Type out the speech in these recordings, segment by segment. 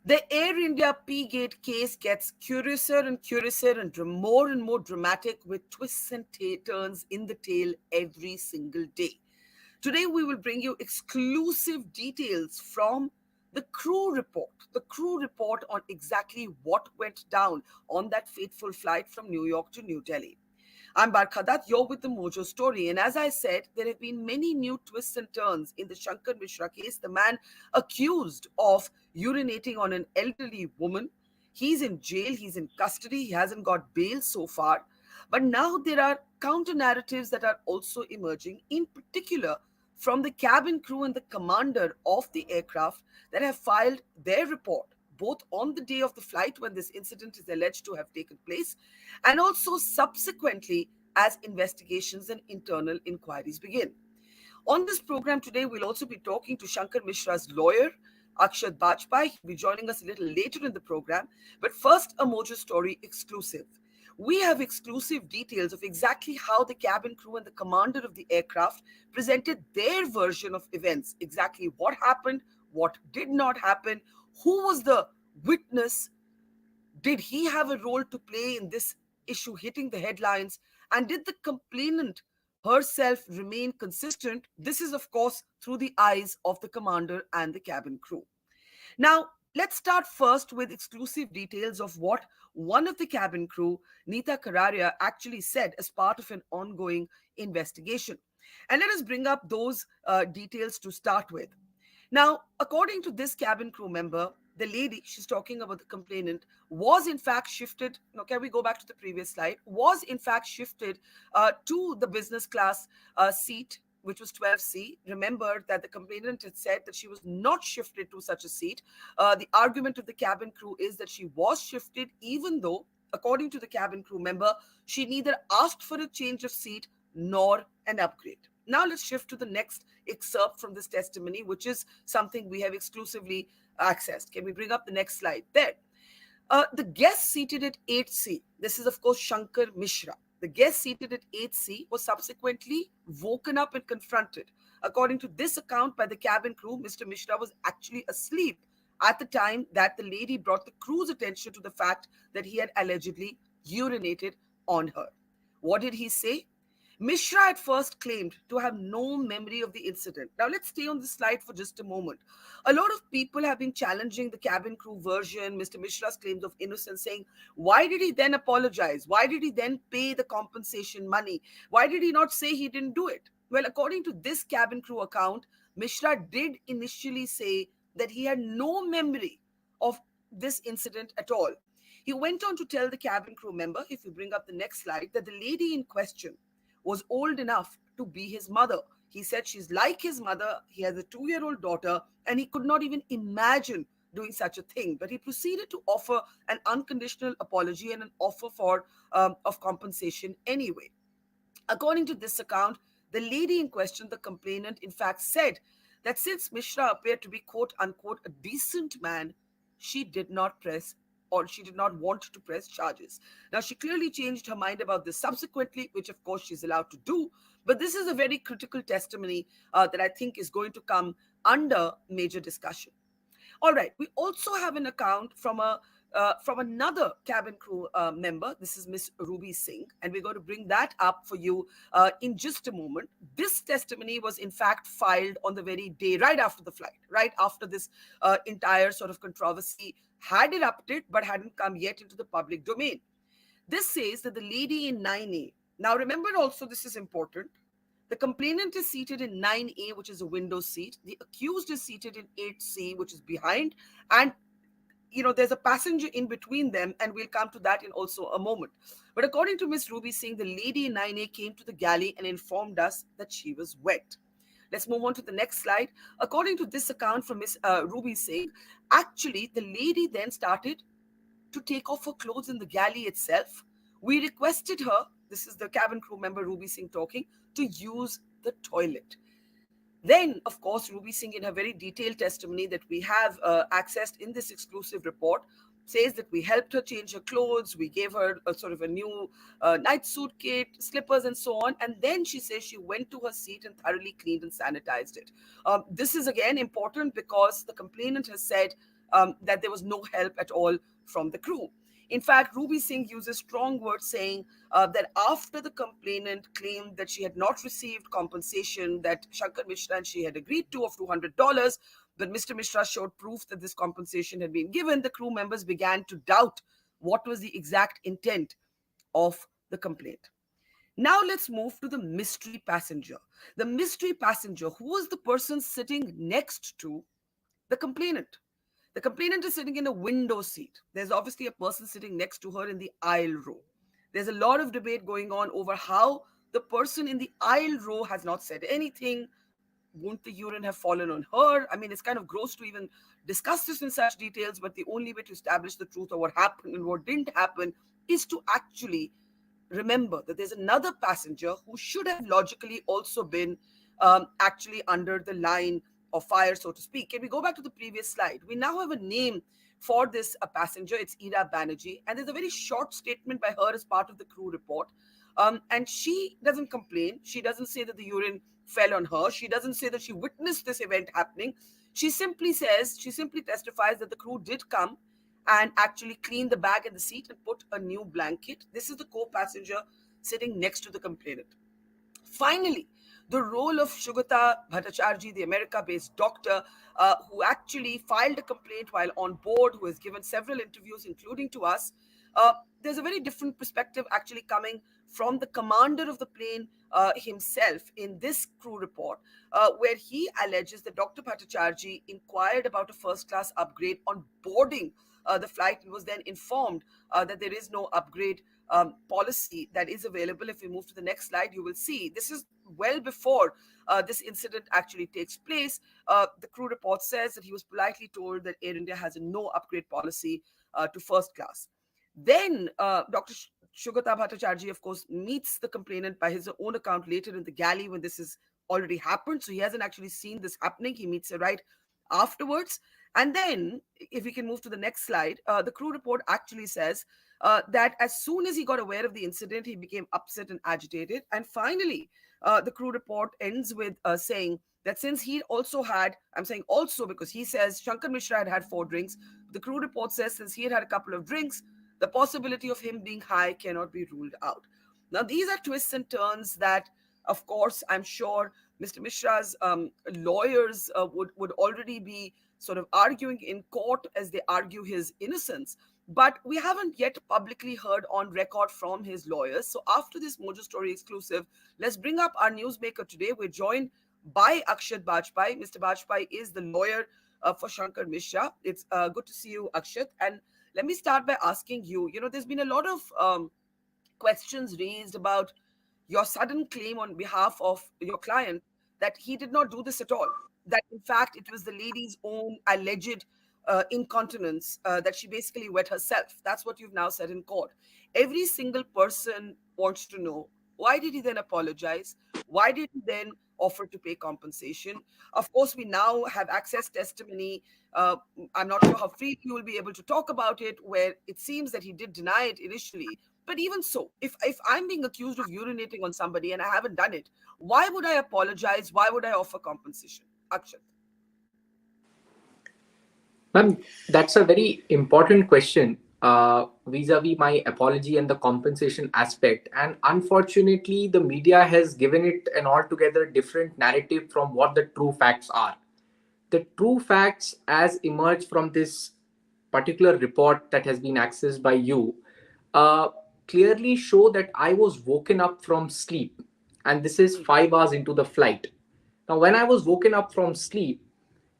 The Air India P-Gate case gets curiouser and more dramatic with twists and turns in the tale every single day. Today, we will bring you exclusive details from the crew report on exactly what went down on that fateful flight from New York to New Delhi. I'm Barkha, you're with the Mojo Story. And as I said, there have been many new twists and turns in the Shankar Mishra case. The man accused of urinating on an elderly woman. He's in jail, he's in custody, he hasn't got bail so far. But now there are counter narratives that are also emerging, in particular from the cabin crew and the commander of the aircraft that have filed their report both on the day of the flight when this incident is alleged to have taken place and also subsequently as investigations and internal inquiries begin. On this program today, we'll also be talking to Shankar Mishra's lawyer, Akshat Bajpai. He'll be joining us a little later in the program. But first, a Mojo Story exclusive. We have exclusive details of exactly how the cabin crew and the commander of the aircraft presented their version of events, exactly what happened, what did not happen, who was the witness, did he have a role to play in this issue hitting the headlines? And did the complainant herself remain consistent? This is, of course, through the eyes of the commander and the cabin crew. Now, let's start first with exclusive details of what one of the cabin crew, Neeta Kararia, actually said as part of an ongoing investigation. And let us bring up those details to start with. Now, according to this cabin crew member, the lady, she's talking about the complainant, was in fact shifted. Now, can we go back to the previous slide? Was in fact shifted to the business class seat, which was 12C. Remember that the complainant had said that she was not shifted to such a seat. The argument of the cabin crew is that she was shifted, even though, according to the cabin crew member, she neither asked for a change of seat nor an upgrade. Now let's shift to the next excerpt from this testimony, which is something we have exclusively accessed. Can we bring up the next slide? There. The guest seated at 8C, this is of course Shankar Mishra. The guest seated at 8C was subsequently woken up and confronted. According to this account by the cabin crew, Mr. Mishra was actually asleep at the time that the lady brought the crew's attention to the fact that he had allegedly urinated on her. What did he say? Mishra at first claimed to have no memory of the incident. Now, let's stay on this slide for just a moment. A lot of people have been challenging the cabin crew version, Mr. Mishra's claims of innocence, saying, why did he then apologize? Why did he then pay the compensation money? Why did he not say he didn't do it? Well, according to this cabin crew account, Mishra did initially say that he had no memory of this incident at all. He went on to tell the cabin crew member, if you bring up the next slide, that the lady in question was old enough to be his mother. He said she's like his mother. He has a 2-year-old daughter, and he could not even imagine doing such a thing. But he proceeded to offer an unconditional apology and an offer for of compensation anyway. According to this account, the lady in question, the complainant, in fact said that since Mishra appeared to be quote unquote a decent man, she did not press or she did not want to press charges. Now, she clearly changed her mind about this subsequently, which of course she's allowed to do. But this is a very critical testimony that I think is going to come under major discussion. All right. We also have an account from another cabin crew member. This is Miss Ruby Singh, and we're going to bring that up for you in just a moment. This testimony was in fact filed on the very day right after the flight, right after this entire sort of controversy had erupted but hadn't come yet into the public domain. This says that the lady in 9A. Now, remember also, this is important. The complainant is seated in 9A, which is a window seat. The accused is seated in 8C, which is behind. And, there's a passenger in between them, and we'll come to that in also a moment. But according to Miss Ruby Singh, the lady in 9A came to the galley and informed us that she was wet. Let's move on to the next slide. According to this account from Miss Ruby Singh, actually, the lady then started to take off her clothes in the galley itself. We requested her, this is the cabin crew member Ruby Singh talking, to use the toilet. Then, of course, Ruby Singh, in her very detailed testimony that we have accessed in this exclusive report, says that we helped her change her clothes, we gave her a sort of a new night suit kit, slippers, and so on. And then she says she went to her seat and thoroughly cleaned and sanitized it. This is again important because the complainant has said that there was no help at all from the crew. In fact, Ruby Singh uses strong words saying that after the complainant claimed that she had not received compensation that Shankar Mishra and she had agreed to of $200, but Mr. Mishra showed proof that this compensation had been given, the crew members began to doubt what was the exact intent of the complaint. Now let's move to the mystery passenger. The mystery passenger, who was the person sitting next to the complainant. The complainant is sitting in a window seat. There's obviously a person sitting next to her in the aisle row. There's a lot of debate going on over how the person in the aisle row has not said anything. Won't the urine have fallen on her? I mean, it's kind of gross to even discuss this in such details, but the only way to establish the truth of what happened and what didn't happen is to actually remember that there's another passenger who should have logically also been actually under the line of fire, so to speak. Can we go back to the previous slide? We now have a name for this passenger. It's Ira Banerjee, and there's a very short statement by her as part of the crew report. And she doesn't complain. She doesn't say that the urine fell on her. She doesn't say that she witnessed this event happening. She simply testifies that the crew did come and actually clean the bag and the seat and put a new blanket. This is the co-passenger sitting next to the complainant. Finally, the role of Sugata Bhattacharjee, the America-based doctor who actually filed a complaint while on board, who has given several interviews, including to us. There's a very different perspective actually coming from the commander of the plane himself in this crew report, where he alleges that Dr. Bhattacharjee inquired about a first-class upgrade on boarding the flight and was then informed that there is no upgrade policy that is available. If we move to the next slide, you will see this is well before this incident actually takes place. The crew report says that he was politely told that Air India has a no upgrade policy to first class. Then Dr. Sugata Bhattacharjee, of course, meets the complainant by his own account later in the galley when this has already happened. So he hasn't actually seen this happening. He meets her right afterwards. And then, if we can move to the next slide, the crew report actually says that as soon as he got aware of the incident, he became upset and agitated. And finally, the crew report ends with saying that since he also had, I'm saying also because he says Shankar Mishra had had 4 drinks. The crew report says since he had had a couple of drinks, the possibility of him being high cannot be ruled out. Now, these are twists and turns that, of course, I'm sure Mr. Mishra's lawyers would already be sort of arguing in court as they argue his innocence. But we haven't yet publicly heard on record from his lawyers. So after this Mojo Story exclusive, let's bring up our newsmaker today. We're joined by Akshat Bajpai. Mr. Bajpai is the lawyer for Shankar Mishra. It's good to see you, Akshat. And let me start by asking you, there's been a lot of questions raised about your sudden claim on behalf of your client that he did not do this at all. That in fact it was the lady's own alleged incontinence that she basically wet herself. That's what you've now said in court. Every single person wants to know, why did he then apologize? Why did he then offer to pay compensation? Of course, we now have access testimony. I'm not sure how freely you will be able to talk about it, where it seems that he did deny it initially. But even so, if I'm being accused of urinating on somebody and I haven't done it, why would I apologize? Why would I offer compensation? Akshat. Ma'am, that's a very important question vis-a-vis my apology and the compensation aspect. And unfortunately, the media has given it an altogether different narrative from what the true facts are. The true facts, as emerged from this particular report that has been accessed by you, uh, clearly show that I was woken up from sleep. And this is 5 hours into the flight. Now, when I was woken up from sleep,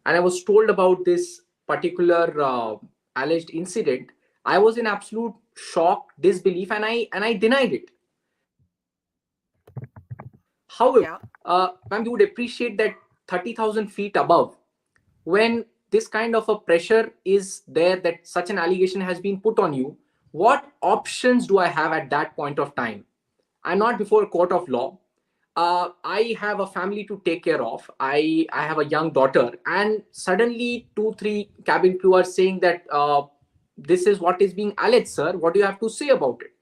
and I was told about this particular alleged incident, I was in absolute shock, disbelief, and I denied it. However, Yeah. ma'am, you would appreciate that 30,000 feet above, when this kind of a pressure is there, that such an allegation has been put on you, what options do I have at that point of time? I'm not before a court of law. I have a family to take care of. I have a young daughter, and suddenly 2 3 cabin crew are saying that this is what is being alleged, sir. What do you have to say about it?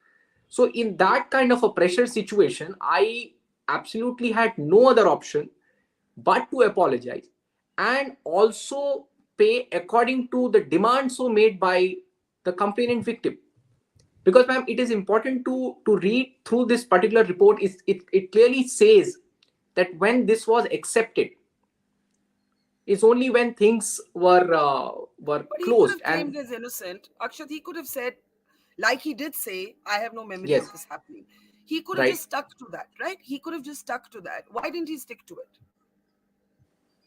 So in that kind of a pressure situation, I absolutely had no other option but to apologize, and also pay according to the demand so made by the complainant victim. Because, ma'am, it is important to read through this particular report. It clearly says that when this was accepted is only when things were But he could closed. have And claimed as innocent. Akshat, he could have said, like he did say, I have no memory yes, of this happening. He could have right. just stuck to that, right? He could have just stuck to that. Why didn't he stick to it?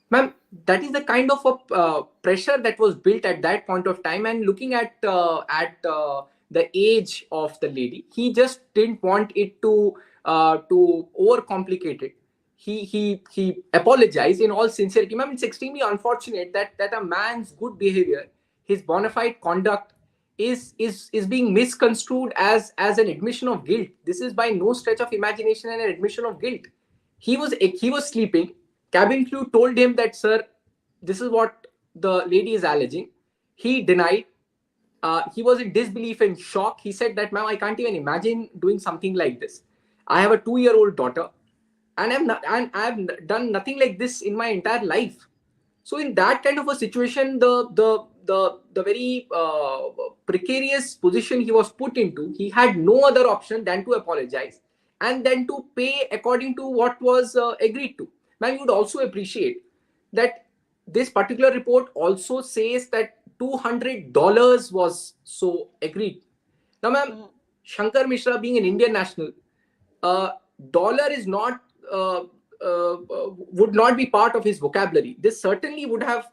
Ma'am, that is the kind of a pressure that was built at that point of time. And looking at the age of the lady, he just didn't want it to overcomplicate it. He apologized in all sincerity. Ma'am, it's extremely unfortunate that a man's good behavior, his bona fide conduct, is being misconstrued as an admission of guilt. This is by no stretch of imagination an admission of guilt. He was sleeping. Cabin crew told him that, sir, this is what the lady is alleging. He denied. He was in disbelief and shock. He said that, ma'am, I can't even imagine doing something like this. I have a 2-year-old daughter, and I've done nothing like this in my entire life. So in that kind of a situation, the very precarious position he was put into, he had no other option than to apologize and then to pay according to what was agreed to. Man, you would also appreciate that this particular report also says that $200 was so agreed. Now, ma'am, Mhm. Shankar Mishra being an Indian national, uh, dollar is not would not be part of his vocabulary. This certainly would have,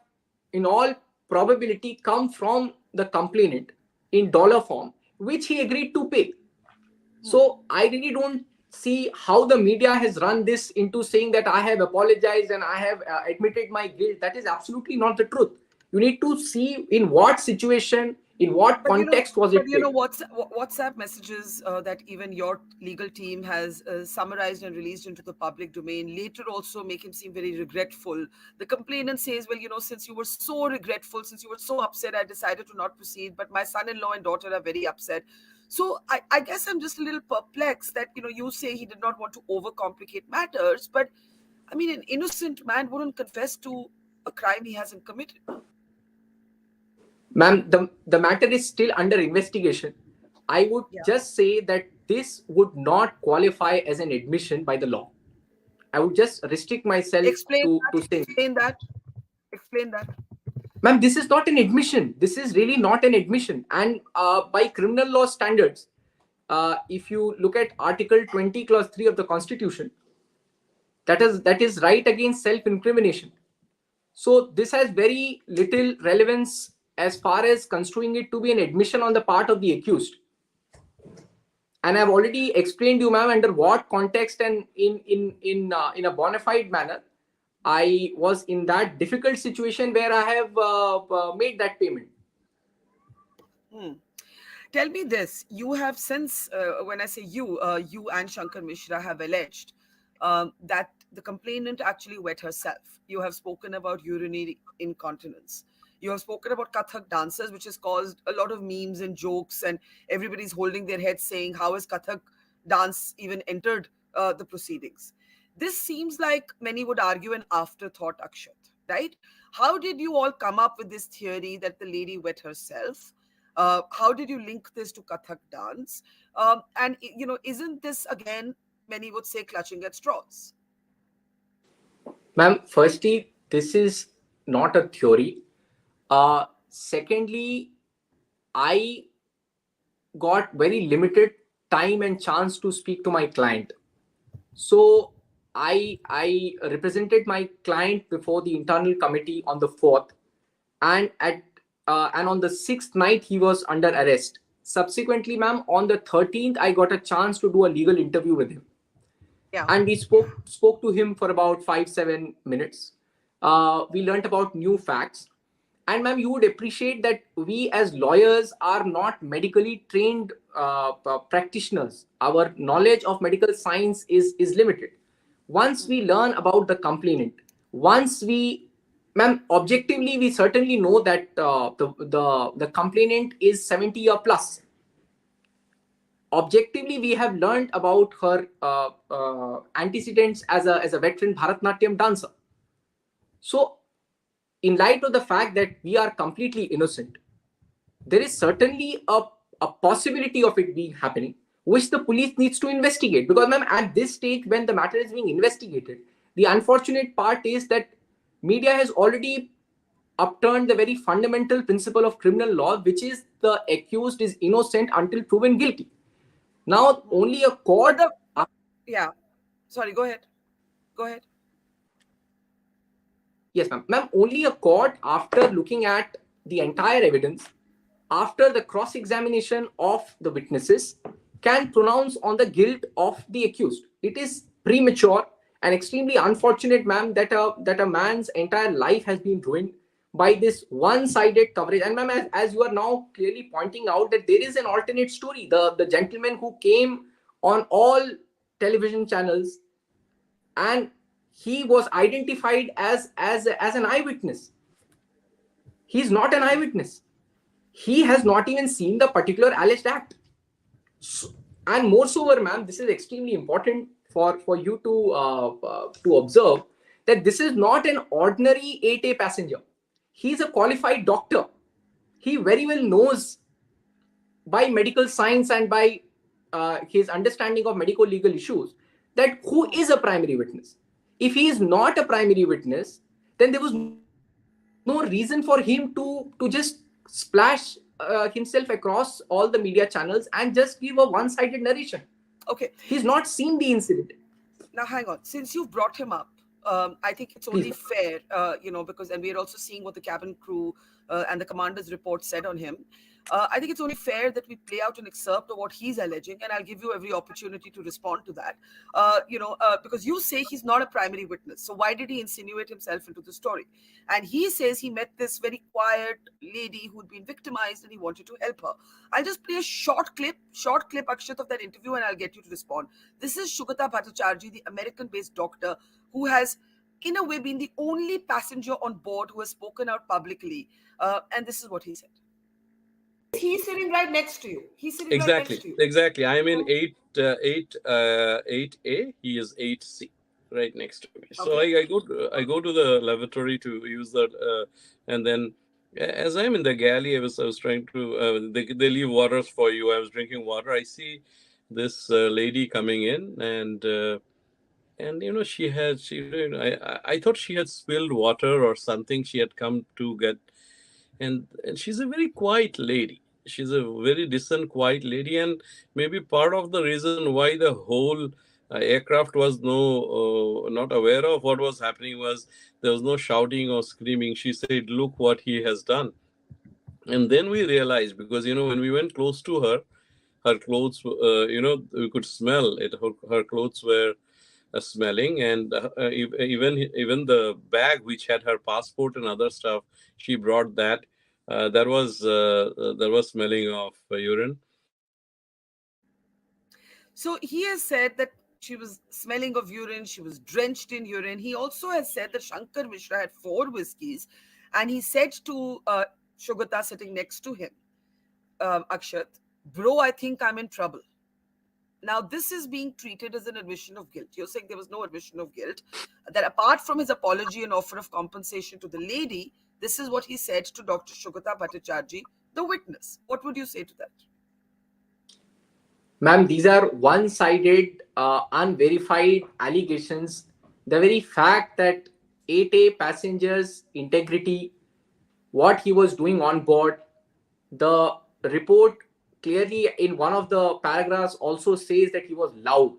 in all probability, come from the complainant in dollar form, which he agreed to pay. Hmm. So I really don't see how the media has run this into saying that I have apologized and I have admitted my guilt. That is absolutely not the truth. You need to see in what situation, in what But context was it paid. WhatsApp messages that even your legal team has summarized and released into the public domain later also make him seem very regretful. The complainant says, well, since you were so regretful, since you were so upset, I decided to not proceed, but my son-in-law and daughter are very upset. So I guess I'm just a little perplexed that, you say he did not want to overcomplicate matters, but I mean, an innocent man wouldn't confess to a crime he hasn't committed. Ma'am, the matter is still under investigation. I would Yeah. just say that this would not qualify as an admission by the law. I would just restrict myself Explain to that. say, Explain that. Explain that. ma'am, this is not an admission. This is really not an admission. And by criminal law standards, if you look at Article 20, Clause 3 of the Constitution, that is right against self-incrimination. So this has very little relevance as far as construing it to be an admission on the part of the accused. And I've already explained you, ma'am, under what context and in a bona fide manner I was in that difficult situation where I have made that payment. Hmm. Tell me this. You have since, when I say you, you and Shankar Mishra have alleged that the complainant actually wet herself. You have spoken about urinary incontinence. You have spoken about Kathak dancers, which has caused a lot of memes and jokes, and everybody's holding their heads saying, how has Kathak dance even entered the proceedings? This seems like many would argue an afterthought, Akshat, right? How did you all come up with this theory that the lady wet herself? How did you link this to Kathak dance? And isn't this again, many would say, clutching at straws? Ma'am, firstly, this is not a theory. Secondly, I got very limited time and chance to speak to my client. So I represented my client before the internal committee on the 4th, and on the 6th night he was under arrest. Subsequently, ma'am, on the 13th I got a chance to do a legal interview with him, Yeah. and we spoke to him for about 5-7 minutes. We learnt about new facts, and ma'am, you would appreciate that we as lawyers are not medically trained practitioners. Our knowledge of medical science is limited. Once we learn about the complainant, once we, ma'am, objectively we certainly know that the complainant is 70 year plus. Objectively we have learned about her antecedents as a veteran Bharatnatyam dancer. So in light of the fact that we are completely innocent, there is certainly a possibility of it being happening, which the police needs to investigate. Because, ma'am, at this stage, when the matter is being investigated, the unfortunate part is that media has already upturned the very fundamental principle of criminal law, which is the accused is innocent until proven guilty. Now, only a But court. the yeah, sorry, go ahead. Go ahead. Yes, ma'am. Ma'am, only a court, after looking at the entire evidence, after the cross examination of the witnesses, can pronounce on the guilt of the accused. It is premature and extremely unfortunate, ma'am, that a man's entire life has been ruined by this one sided coverage. And, ma'am, as you are now clearly pointing out, that there is an alternate story. The gentleman who came on all television channels, and he was identified as an eyewitness. He's not an eyewitness. He has not even seen the particular alleged act. So, and moreover, ma'am, this is extremely important for you to observe, that this is not an ordinary 8A passenger. He's a qualified doctor. He very well knows, by medical science and by his understanding of medical legal issues, that who is a primary witness. If he is not a primary witness, then there was no reason for him to just splash himself across all the media channels and just give a one-sided narration. Okay. He's not seen the incident. Now, hang on. Since you've brought him up, I think it's Please, ma'am. only fair, because, and we're also seeing what the cabin crew and the commander's report said on him. I think it's only fair that we play out an excerpt of what he's alleging, and I'll give you every opportunity to respond to that. Because you say he's not a primary witness. So why did he insinuate himself into the story? And he says he met this very quiet lady who'd been victimized and he wanted to help her. I'll just play a short clip, Akshat, of that interview, and I'll get you to respond. This is Sugata Bhattacharjee, the American-based doctor who has, in a way, been the only passenger on board who has spoken out publicly. And this is what he said. He's sitting right next to you. He's sitting right next Exactly, to you. exactly. I'm in So, 8A. He is 8C, right next to me. So okay. I go to the lavatory to use that, and then as I'm in the galley, I was trying to. They leave waters for you. I was drinking water. I see this lady coming in, and I thought she had spilled water or something. She had come to get, and she's a very quiet lady. She's a very decent, quiet lady, and maybe part of the reason why the whole aircraft was not aware of what was happening was there was no shouting or screaming. She said, "Look what he has done," and then we realized, because when we went close to her, her clothes, we could smell it. Her clothes were smelling, and even the bag which had her passport and other stuff, she brought that. There was smelling of urine. So he has said that she was smelling of urine, she was drenched in urine. He also has said that Shankar Mishra had 4 whiskeys, and he said to Shugata sitting next to him, Akshat, bro, I think I'm in trouble. Now, this is being treated as an admission of guilt. You're saying there was no admission of guilt, that apart from his apology and offer of compensation to the lady, this is what he said to Dr. Sugata Bhattacharjee, the witness. What would you say to that? Ma'am, these are one sided, unverified allegations. The very fact that 8A passengers' integrity, what he was doing on board, the report clearly in one of the paragraphs also says that he was loud.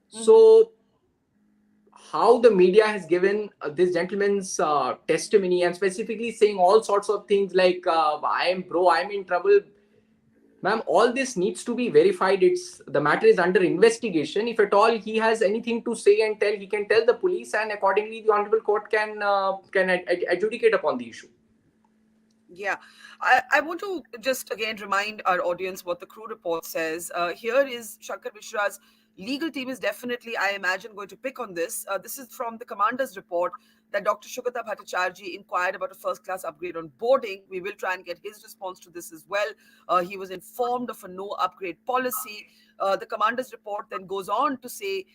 So, how the media has given this gentleman's testimony, and specifically saying all sorts of things like, I'm in trouble. Ma'am, all this needs to be verified. The matter is under investigation. If at all he has anything to say and tell, he can tell the police, and accordingly the honorable court can adjudicate upon the issue. Yeah, I want to just again remind our audience what the crew report says. Here is Shankar Mishra's Legal team is definitely, I imagine, going to pick on this. This is from the commander's report that Dr. Sugata Bhattacharjee inquired about a first class upgrade on boarding. We will try and get his response to this as well. He was informed of a no upgrade policy. The commander's report then goes on to say,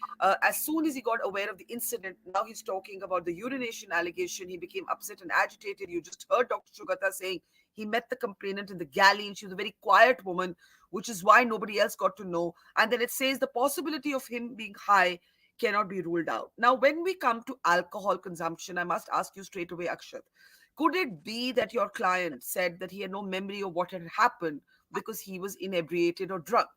as soon as he got aware of the incident, now he's talking about the urination allegation. He became upset and agitated. You just heard Dr. Sugata saying he met the complainant in the galley, and she was a very quiet woman, which is why nobody else got to know. And then it says the possibility of him being high cannot be ruled out. Now, when we come to alcohol consumption, I must ask you straight away, Akshat, could it be that your client said that he had no memory of what had happened because he was inebriated or drunk?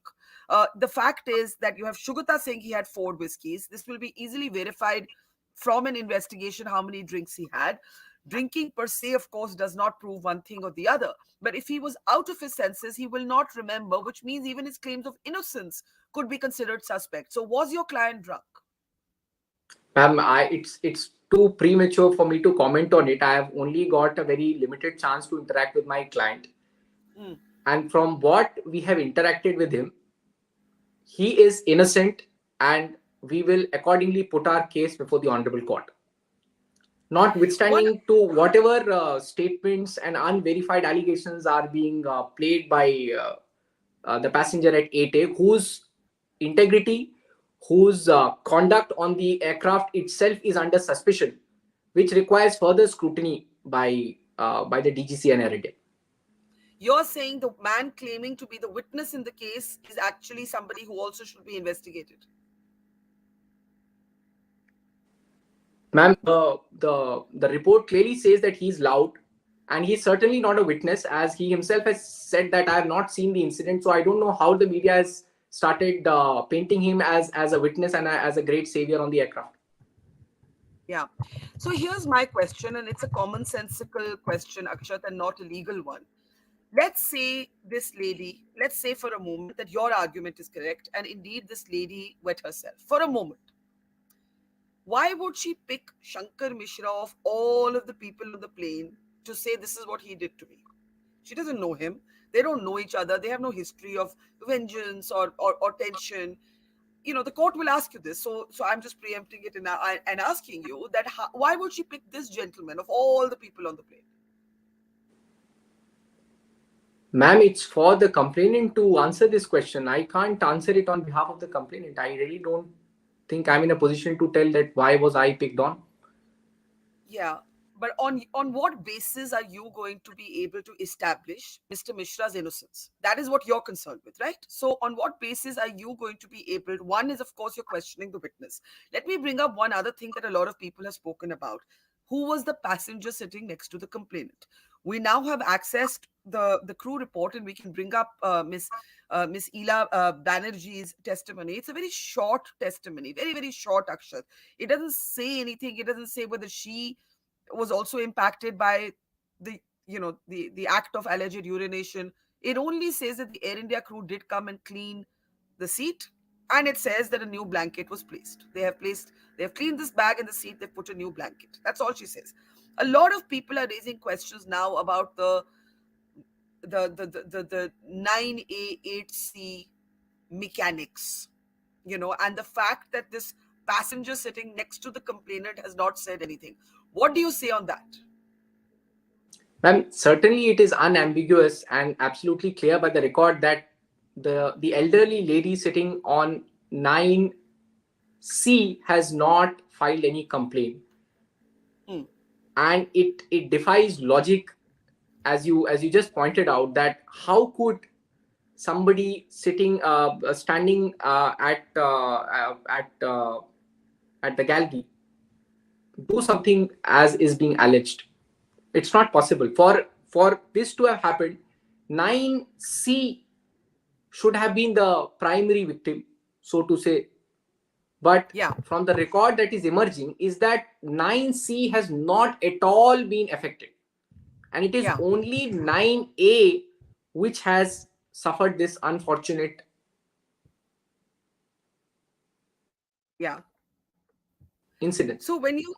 The fact is that you have Shugata saying he had 4 whiskeys. This will be easily verified from an investigation how many drinks he had. Drinking per se, of course, does not prove one thing or the other. But if he was out of his senses, he will not remember, which means even his claims of innocence could be considered suspect. So, was your client drunk? Ma'am, it's too premature for me to comment on it. I have only got a very limited chance to interact with my client. Mm. And from what we have interacted with him, he is innocent, and we will accordingly put our case before the honorable court. One, Notwithstanding to whatever statements and unverified allegations are being played by the passenger at 8A, whose integrity, whose conduct on the aircraft itself is under suspicion, which requires further scrutiny by the DGC and Air India. you're saying the man claiming to be the witness in the case is actually somebody who also should be investigated. Ma'am, the report clearly says that he's loud, and he's certainly not a witness, as he himself has said that I have not seen the incident. So I don't know how the media has started painting him as a witness and as a great savior on the aircraft. Yeah. So here's my question, and it's a commonsensical question, Akshat, and not a legal one. Let's say this lady, let's say for a moment that your argument is correct, and indeed this lady wet herself. For a moment, why would she pick Shankar Mishra of all of the people on the plane to say this is what he did to me? She doesn't know him. They don't know each other. They have no history of vengeance or tension. You know, the court will ask you this. So I'm just preempting it and asking you that why would she pick this gentleman of all the people on the plane? Ma'am, it's for the complainant to answer this question. I can't answer it on behalf of the complainant. I really don't think I'm in a position to tell that why was I picked on. Yeah, but on what basis are you going to be able to establish Mr. Mishra's innocence? That is what you're concerned with, right? So on what basis are you going to be able to, one is of course you're questioning the witness. Let me bring up one other thing that a lot of people have spoken about. Who was the passenger sitting next to the complainant? We now have accessed the crew report, and we can bring up Miss Ela Banerjee's testimony. It's a very short testimony, very very short, Akshat. It doesn't say anything. It doesn't say whether she was also impacted by the act of alleged urination. It only says that the Air India crew did come and clean the seat, and it says that a new blanket was placed. They have cleaned this bag and the seat. They put a new blanket. That's all she says. A lot of people are raising questions now about the 9A8C mechanics, and the fact that this passenger sitting next to the complainant has not said anything. What do you say on that? Ma'am, certainly it is unambiguous and absolutely clear by the record that the elderly lady sitting on 9C has not filed any complaint. Hmm. And it defies logic, as you just pointed out, that how could somebody standing at the gallery do something as is being alleged. It's not possible for this to have happened. 9C should have been the primary victim, so to say. But Yeah, from the record that is emerging is that 9C has not at all been affected, and it is yeah, only 9A which has suffered this unfortunate yeah. incident. So when you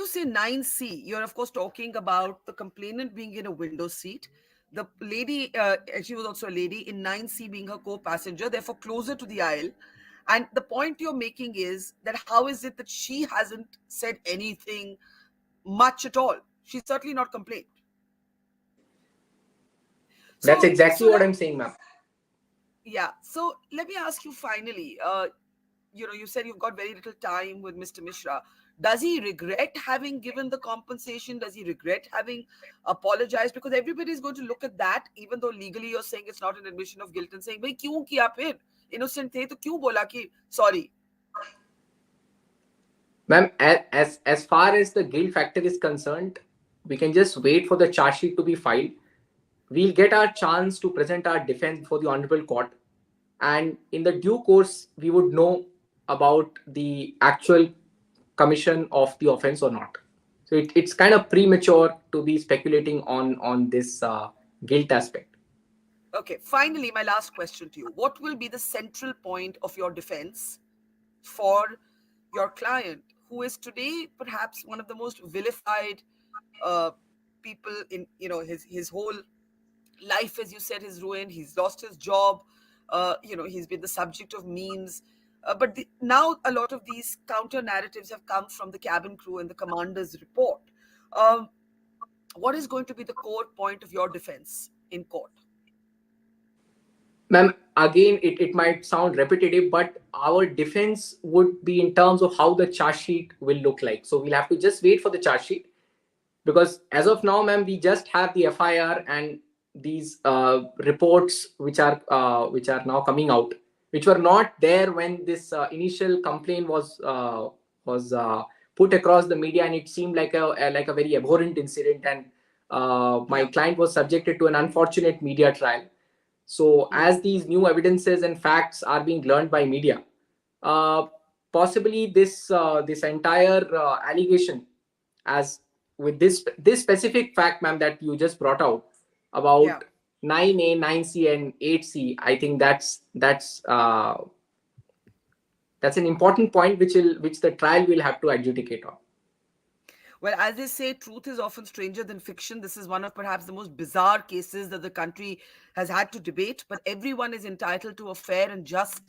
say 9C, you're of course talking about the complainant being in a window seat, the lady, she was also a lady in 9C being her co-passenger, therefore closer to the aisle, And the point you're making is that how is it that she hasn't said anything much at all? She's certainly not complained. That's So, exactly so what let, I'm saying, ma'am. yeah. So let me ask you finally. You said you've got very little time with Mr. Mishra. Does he regret having given the compensation? Does he regret having apologized? Because everybody is going to look at that, even though legally you're saying it's not an admission of guilt, and saying, "Bhai, क्यों किया फिर? Innocent थे तो क्यों बोला कि sorry?" Ma'am, as far as the guilt factor is concerned, we can just wait for the charge sheet to be filed. We'll get our chance to present our defense before the honorable court, and in the due course, we would know about the actual commission of the offense or not. So it's kind of premature to be speculating on this guilt aspect. Okay, finally, my last question to you. What will be the central point of your defense for your client, who is today perhaps one of the most vilified uh, people in, his whole life, as you said, is ruined. He's lost his job. He's been the subject of memes. Now a lot of these counter narratives have come from the cabin crew and the commander's report. Um, what is going to be the core point of your defense in court? Ma'am, again, it might sound repetitive, but our defense would be in terms of how the charge sheet will look like. So we'll have to just wait for the charge sheet, because as of now, ma'am, we just have the FIR and these reports which are now coming out, which were not there when this initial complaint was put across the media, and it seemed like a very abhorrent incident, and my Yeah. client was subjected to an unfortunate media trial. So Hmm. as these new evidences and facts are being learned by media, uh, possibly this entire allegation, as with this specific fact, ma'am, that you just brought out Yeah. about 9A, 9C, and 8C, I think that's an important point which the trial will have to adjudicate on. Well, as they say, truth is often stranger than fiction. This is one of perhaps the most bizarre cases that the country has had to debate, but everyone is entitled to a fair and just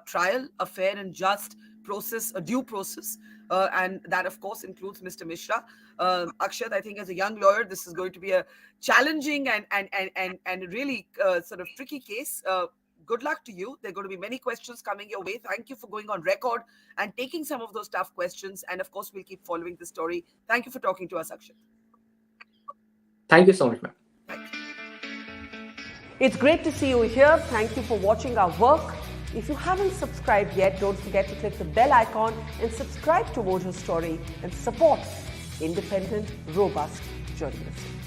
trial, a fair and just process, a due process. And that, of course, includes Mr. Mishra. Akshat, I think as a young lawyer, this is going to be a challenging and really sort of tricky case. Good luck to you. There are going to be many questions coming your way. Thank you for going on record and taking some of those tough questions. And of course, we'll keep following the story. Thank you for talking to us, Akshat. Thank you so much, ma'am. Thank you. It's great to see you here. Thank you for watching our work. If you haven't subscribed yet, don't forget to click the bell icon and subscribe to Mojo Story and support independent, robust journalism.